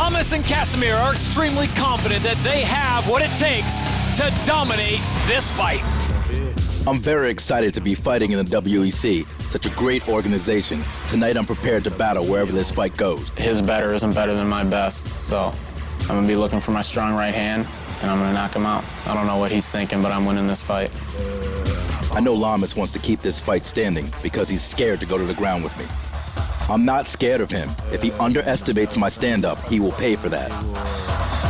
Lamas and Casimir are extremely confident that they have what it takes to dominate this fight. I'm very excited to be fighting in the WEC, such a great organization. Tonight I'm prepared to battle wherever this fight goes. His better isn't better than my best, so I'm going to be looking for my strong right hand, and I'm going to knock him out. I don't know what he's thinking, but I'm winning this fight. I know Lamas wants to keep this fight standing because he's scared to go to the ground with me. I'm not scared of him. If he underestimates my stand-up, he will pay for that.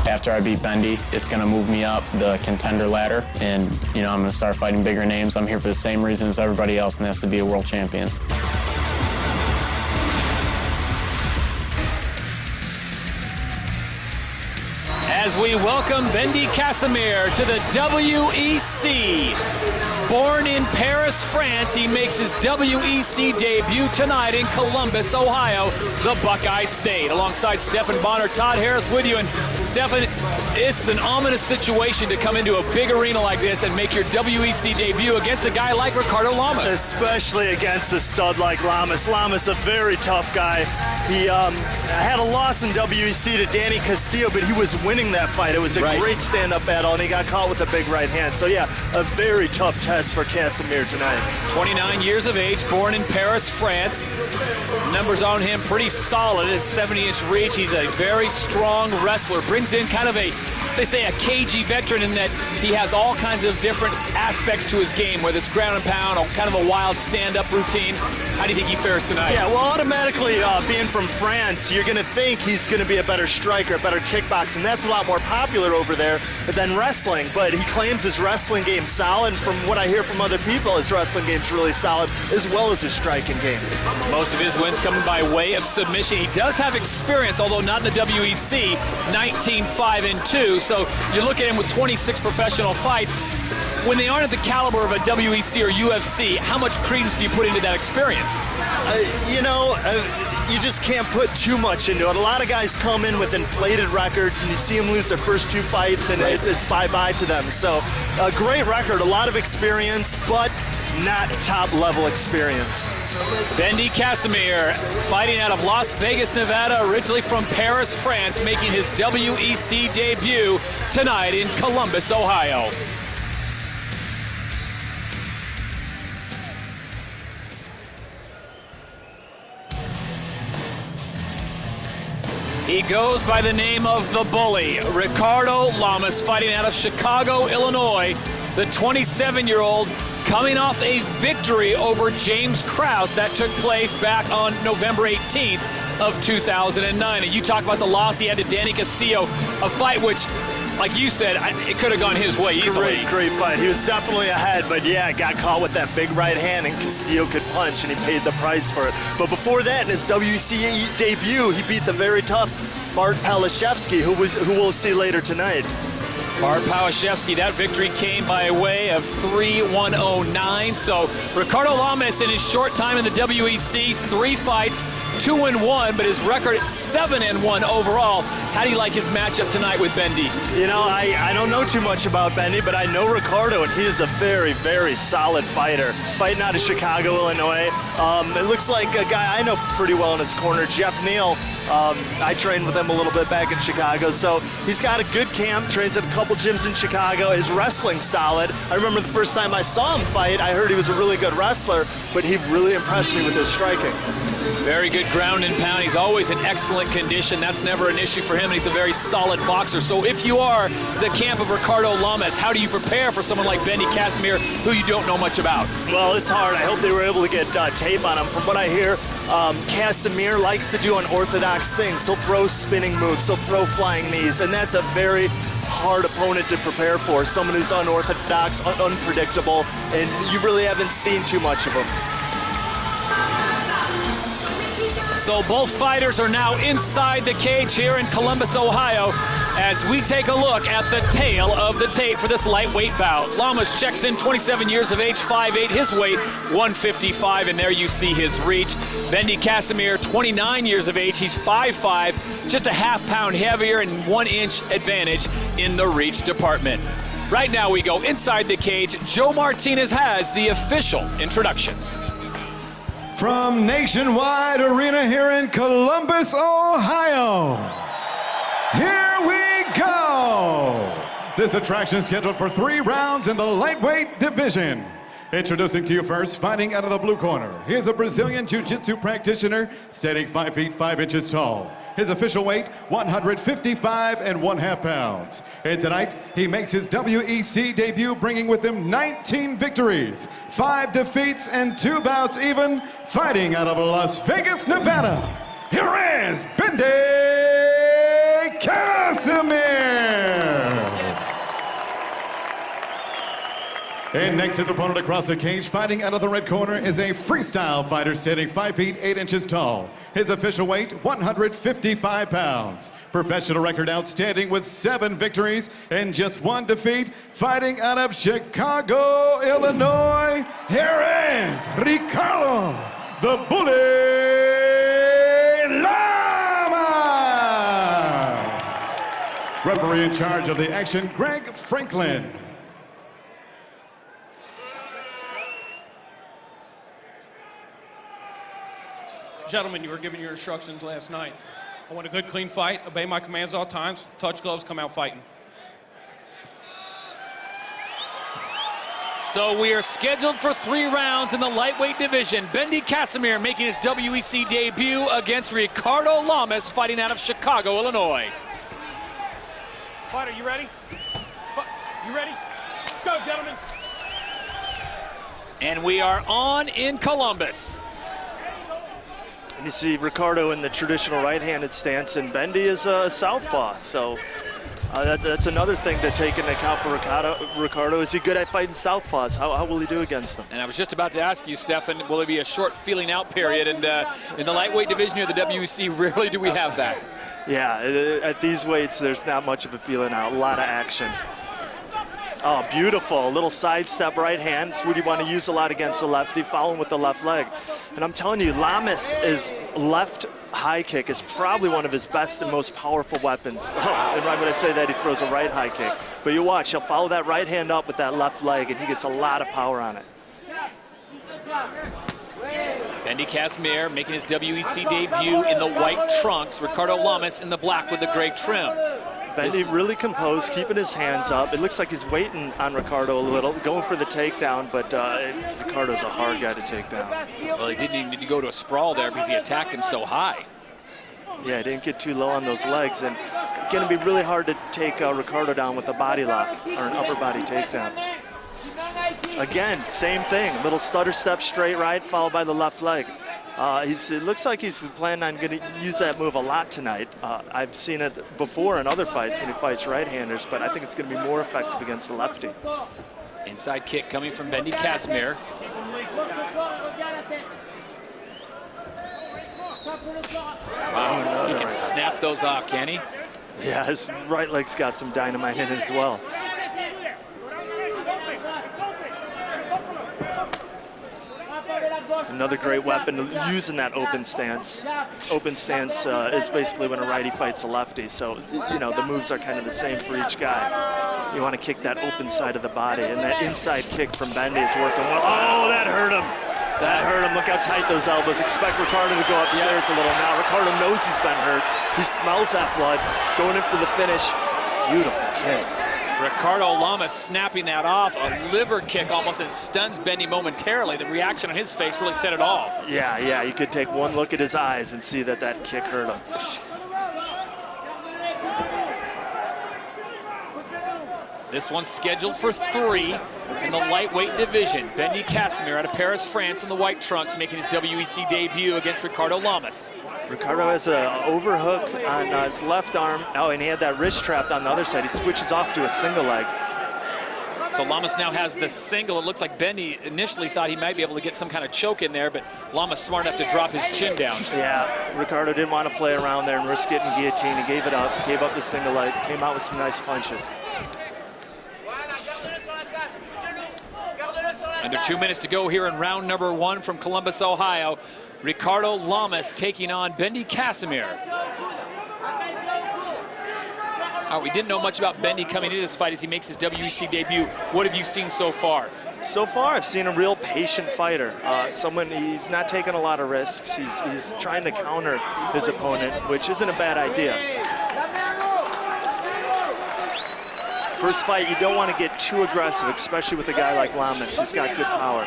After I beat Bendy, it's going to move me up the contender ladder, and I'm going to start fighting bigger names. I'm here for the same reason as everybody else, and that's to be a world champion. As we welcome Bendy Casimir to the WEC. Born in Paris, France, he makes his WEC debut tonight in Columbus, Ohio, the Buckeye State. Alongside Stephan Bonner, Todd Harris with you. And Stephan, it's an ominous situation to come into a big arena like this and make your WEC debut against a guy like Ricardo Lamas. Especially against a stud like Lamas. Lamas, a very tough guy. He had a loss in WEC to Danny Castillo, but he was winning that fight. It was a great stand-up battle, and he got caught with a big right hand. So yeah, a very tough test for Casimir tonight. 29 years of age, born in Paris, France. Numbers on him pretty solid. His 70-inch reach. He's a very strong wrestler. Brings in kind of they say a cagey veteran in that he has all kinds of different aspects to his game, whether it's ground and pound or kind of a wild stand-up routine. How do you think he fares tonight? Yeah, well, automatically being from France, you're going to think he's going to be a better striker, a better kickboxing. That's a lot more popular over there than wrestling, but he claims his wrestling game solid. From what I hear from other people, his wrestling game's really solid, as well as his striking game. Most of his wins coming by way of submission. He does have experience, although not in the WEC, 19-5-2. So you look at him with 26 professional fights. When they aren't at the caliber of a WEC or UFC, how much credence do you put into that experience? You just can't put too much into it. A lot of guys come in with inflated records, and you see them lose their first two fights, and it's bye-bye to them. So a great record, a lot of experience, but not top-level experience. Bendy Casimir, fighting out of Las Vegas, Nevada, originally from Paris, France, making his WEC debut tonight in Columbus, Ohio. He goes by the name of the Bully, Ricardo Lamas, fighting out of Chicago, Illinois. The 27-year-old coming off a victory over James Krause that took place back on November 18th of 2009. And you talk about the loss he had to Danny Castillo, a fight which, like you said, it could have gone his way easily. Great fight. He was definitely ahead, but yeah, got caught with that big right hand, and Castillo could punch, and he paid the price for it. But before that, in his WEC debut, he beat the very tough Bart Palashevsky, who we'll see later tonight. Bart Palashevsky, that victory came by way of 3-1-0-9. So Ricardo Lamas, in his short time in the WEC, 3 fights, 2-1, but his record at 7-1 overall. How do you like his matchup tonight with Bendy? I don't know too much about Bendy, but I know Ricardo, and he is a very, very solid fighter. Fighting out of Chicago, Illinois. It looks like a guy I know pretty well in his corner, Jeff Neal. I trained with him a little bit back in Chicago, so he's got a good camp, trains at a couple gyms in Chicago. His wrestling's solid. I remember the first time I saw him fight, I heard he was a really good wrestler, but he really impressed me with his striking. Very good ground and pound. He's always in excellent condition. That's never an issue for him, and he's a very solid boxer. So if you are the camp of Ricardo Lamas, how do you prepare for someone like Bendy Casimir, who you don't know much about? Well, it's hard. I hope they were able to get tape on him. From what I hear, Casimir likes to do unorthodox things. He'll throw spinning moves. He'll throw flying knees, and that's a very hard opponent to prepare for. Someone who's unorthodox, unpredictable, and you really haven't seen too much of him. So both fighters are now inside the cage here in Columbus, Ohio, as we take a look at the tail of the tape for this lightweight bout. Lamas checks in, 27 years of age, 5'8", his weight, 155, and there you see his reach. Bendy Casimir, 29 years of age, he's 5'5", just a half-pound heavier and 1-inch advantage in the reach department. Right now we go inside the cage. Joe Martinez has the official introductions. From Nationwide Arena here in Columbus, Ohio, Here we go! This attraction is scheduled for 3 rounds in the lightweight division. Introducing to you first, fighting out of the blue corner. He is a Brazilian Jiu-Jitsu practitioner, standing 5 feet 5 inches tall. His official weight, 155½ pounds. And tonight, he makes his WEC debut, bringing with him 19 victories, 5 defeats, and 2 bouts even, fighting out of Las Vegas, Nevada. Here is Bendy Casimir. And next, his opponent across the cage, fighting out of the red corner, is a freestyle fighter standing 5 feet 8 inches tall. His official weight, 155 pounds. Professional record outstanding with 7 victories and just 1 defeat, fighting out of Chicago, Illinois. Here is Ricardo, the Bully Lamas. Referee in charge of the action, Greg Franklin. Gentlemen, you were given your instructions last night. I want a good, clean fight. Obey my commands all times. Touch gloves, come out fighting. So we are scheduled for 3 rounds in the lightweight division. Bendy Casimir making his WEC debut against Ricardo Lamas, fighting out of Chicago, Illinois. Fighter, you ready? You ready? Let's go, gentlemen. And we are on in Columbus. And you see Ricardo in the traditional right-handed stance, and Bendy is a southpaw. So that's another thing to take into account for Ricardo. Is he good at fighting southpaws? How will he do against them? And I was just about to ask you, Stefan, will there be a short feeling out period? And in the lightweight division here, the WEC, rarely do we have that. Yeah, at these weights, there's not much of a feeling out. A lot of action. Oh, beautiful. A little sidestep right hand. It's what you want to use a lot against the lefty, following with the left leg. And I'm telling you, Lamas' left high kick is probably one of his best and most powerful weapons. Oh, and right when I say that, he throws a right high kick. But you watch, he'll follow that right hand up with that left leg, and he gets a lot of power on it. Bendy Casimir making his WEC debut in the white trunks. Ricardo Lamas in the black with the gray trim. Bendy really composed, keeping his hands up. It looks like he's waiting on Ricardo a little, going for the takedown, but Ricardo's a hard guy to take down. Well, he didn't even need to go to a sprawl there because he attacked him so high. Yeah, he didn't get too low on those legs, and it's going to be really hard to take Ricardo down with a body lock or an upper body takedown. Again, same thing, little stutter step straight right, followed by the left leg. It looks like he's planning on going to use that move a lot tonight. I've seen it before in other fights when he fights right-handers, but I think it's going to be more effective against the lefty. Inside kick coming from Bendy Casimir. Wow, he can snap those off, can he? Yeah, his right leg's got some dynamite in it as well. Another great weapon, using that open stance. Open stance is basically when a righty fights a lefty, so you know the moves are kind of the same for each guy. You want to kick that open side of the body, and that inside kick from Bendy is working well. Oh, that hurt him. That hurt him. Look how tight those elbows. Expect Ricardo to go upstairs a little now. Ricardo knows he's been hurt. He smells that blood, going in for the finish. Beautiful kick. Ricardo Lamas snapping that off, a liver kick almost, and stuns Bendy momentarily. The reaction on his face really said it all. Yeah, you could take one look at his eyes and see that that kick hurt him. This one's scheduled for 3 in the lightweight division. Bendy Casimir out of Paris, France in the white trunks, making his WEC debut against Ricardo Lamas. Ricardo has an overhook on his left arm. Oh, and he had that wrist trapped on the other side. He switches off to a single leg. So Lamas now has the single. It looks like Bendy initially thought he might be able to get some kind of choke in there, but Lamas smart enough to drop his chin down. Yeah, Ricardo didn't want to play around there and risk getting guillotine. He gave it up, gave up the single leg, came out with some nice punches. Under 2 minutes to go here in round number 1 from Columbus, Ohio. Ricardo Lamas taking on Bendy Casimir. We didn't know much about Bendy coming into this fight as he makes his WEC debut. What have you seen so far? So far, I've seen a real patient fighter. He's not taking a lot of risks. He's trying to counter his opponent, which isn't a bad idea. First fight, you don't want to get too aggressive, especially with a guy like Lamas, who's got good power.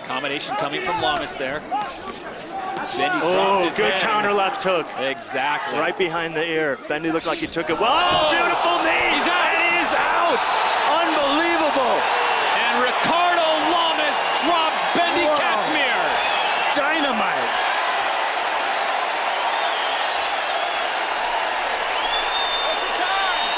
Combination coming from Lamas there. Bendy drops his good head. counter left hook. Exactly. Right behind the ear. Bendy looked like he took it. Whoa, beautiful knee! He's out. And he's out! Unbelievable! And Ricardo Lamas drops Bendy Whoa. Casimir. Dynamite!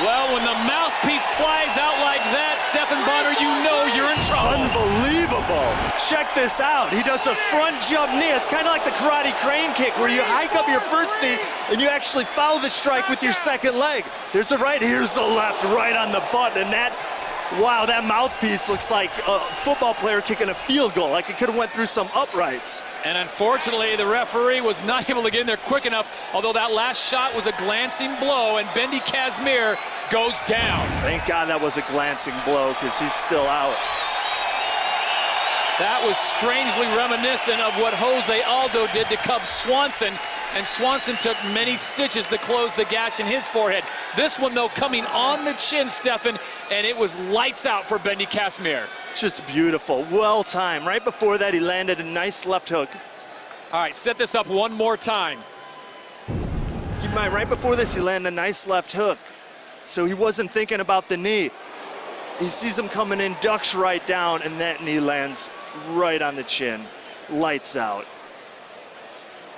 Well, when the mouthpiece flies out like that, Stephan Bonner, you know you're in trouble. Unbelievable. Check this out. He does a front jump knee. It's kind of like the karate crane kick where you hike up your first knee and you actually follow the strike with your second leg. There's the right, here's the left, right on the butt. And that, wow, that mouthpiece looks like a football player kicking a field goal, like it could have went through some uprights. And unfortunately, the referee was not able to get in there quick enough, although that last shot was a glancing blow, and Bendy Casimir goes down. Thank God that was a glancing blow, because he's still out. That was strangely reminiscent of what Jose Aldo did to Cub Swanson, and Swanson took many stitches to close the gash in his forehead. This one, though, coming on the chin, Stephan, and it was lights out for Bendy Casimir. Just beautiful, well timed. Right before that, he landed a nice left hook. All right, set this up one more time. Keep in mind, right before this, he landed a nice left hook. So he wasn't thinking about the knee. He sees him coming in, ducks right down, and that knee lands right on the chin. Lights out.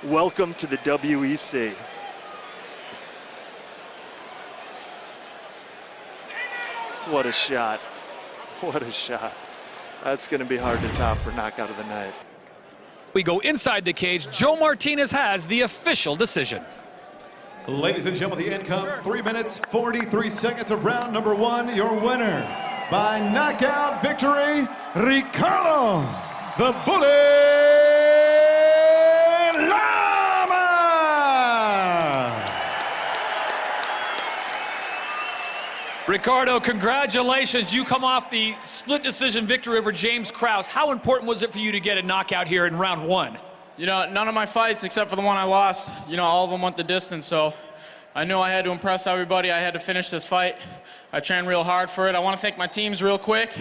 Welcome to the WEC. What a shot. What a shot. That's going to be hard to top for knockout of the night. We go inside the cage. Joe Martinez has the official decision. Ladies and gentlemen, the end comes 3 minutes, 43 seconds of round number 1. Your winner by knockout victory, Ricardo, the Bullet Lamas! Ricardo, congratulations. You come off the split decision victory over James Krause. How important was it for you to get a knockout here in round 1? You know, none of my fights, except for the one I lost, you know, all of them went the distance, so I knew I had to impress everybody. I had to finish this fight. I trained real hard for it. I want to thank my teams real quick.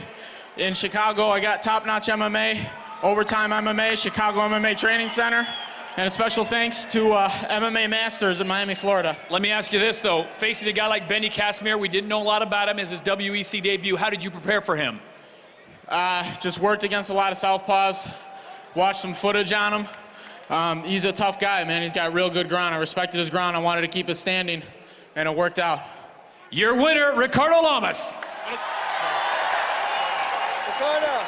In Chicago, I got Top Notch MMA, Overtime MMA, Chicago MMA Training Center, and a special thanks to MMA Masters in Miami, Florida. Let me ask you this, though. Facing a guy like Bendy Casimir, we didn't know a lot about him as his WEC debut. How did you prepare for him? Just worked against a lot of southpaws, watched some footage on him. He's a tough guy, man. He's got real good ground. I respected his ground. I wanted to keep it standing, and it worked out. Your winner, Ricardo Lamas. Ricardo.